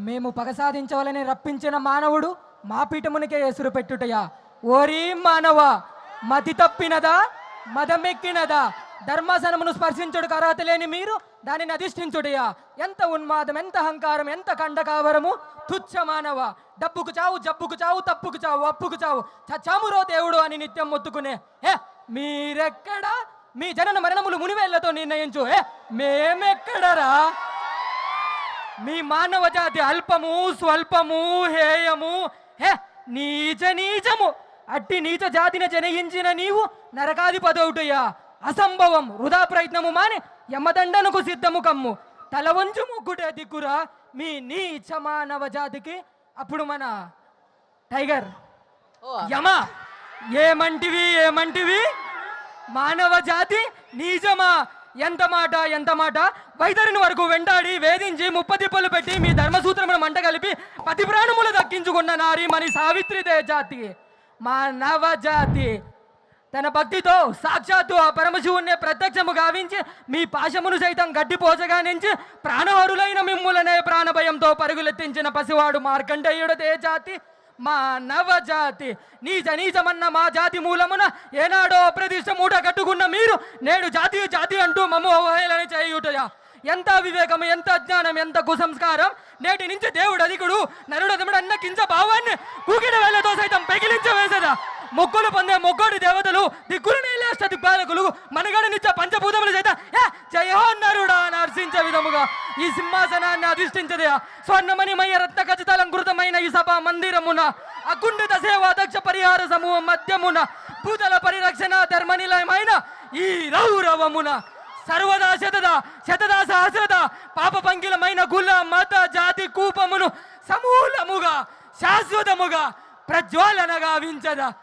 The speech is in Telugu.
మేము పగ సాధించవాలని రప్పించిన మానవుడు మా పీఠమునికే ఎసురు పెట్టుటయా? ఓరి మానవ, మతి తప్పినదా, మదమెక్కినదా? ధర్మాసనమును స్పర్శించుటకు అర్హత లేని మీరు దానిని అధిష్ఠించుటయా? ఎంత ఉన్మాదం, ఎంత అహంకారం, ఎంత కండకావరము! తుచ్చ మానవ, డబ్బుకు చావు, జబ్బుకు చావు, తప్పుకు చావు, అప్పుకు చావు, చచ్చామురో దేవుడు అని నిత్యం మొత్తుకునే మీరెక్కడా? మీ జనన మరణములు మునివేళ్లతో నిర్ణయించు. మేమెక్కడరా? మీ మానవ జాతి అల్పము, స్వల్పము, హేయము, నీచ నీచము. అట్టి నీచ జాతిని జనయించిన నీవు నరకాధిపదవుటయ్యా? అసంభవం. వృధా ప్రయత్నము మాని యమదండనకు సిద్ధము కమ్ము. తల వంచు ముగ్గుటే దిక్కురా మీ నీచ మానవ జాతికి. అప్పుడు మన టైగర్ యమ ఏమంటివి? మానవ జాతి నీచమా? ఎంత మాట, ఎంత మాట! వైతరిని వరకు వెంటాడి వేధించి ముప్పతిప్పలు పెట్టి మీ ధర్మసూత్రమును మంట కలిపి పతి ప్రాణములు దక్కించుకున్న నారి మని సావిత్రిదే జాతి. మానవ జాతి తన భక్తితో సాక్షాత్తు ఆ పరమశివుణ్ణి ప్రత్యక్షము గావించి మీ పాశమును సైతం గడ్డిపోచగా నుంచి ప్రాణహరులైన మిమ్ములనే ప్రాణభయంతో పరుగులెత్తించిన పసివాడు మార్కండేయుడదే జాతి. మా నవజాతి నీచమన్న మా జాతి మూలమున ఏనాడో ప్రతిష్ట మూట కట్టుకున్న మీరు నేడు జాతి జాతి అంటూ మమ్ము అవహేళన చేయుటయా? ఎంత వివేకము, ఎంత జ్ఞానం, ఎంత కుసంస్కారం! నేటి నుంచి దేవుడు అధికుడు, నరుడు అన్న కించ భావాన్ని కూకిన వేళ్లతో సైతం పెగిలించవేసదా? మొక్కులు పొందే మొగ్గోడి దేవతలు, దిక్కులు నీలేష్ట దిక్పాలకులు, మనగడనిచ్చ పంచభూతములు చేత జయో నరుడా నర్శించే విధముగా ఈ సింహాసనాన్ని అధిష్ఠించదయా? స్వర్ణమణిమయ రత్న ఖచ్చితాలంకృతమైన ఈ సభా మందిరమున అకుంఠిత సేవా దక్ష పరిహార సమూహం మధ్యమున భూతల పరిరక్షణ ధర్మ నిలయమైన ఈ రౌరవమున సర్వదా శతదా సహస్రద పాప పంకిలమైన కుల మత జాతి కూపమును సమూలముగా శాశ్వతముగా ప్రజ్వాలనగా వించదా?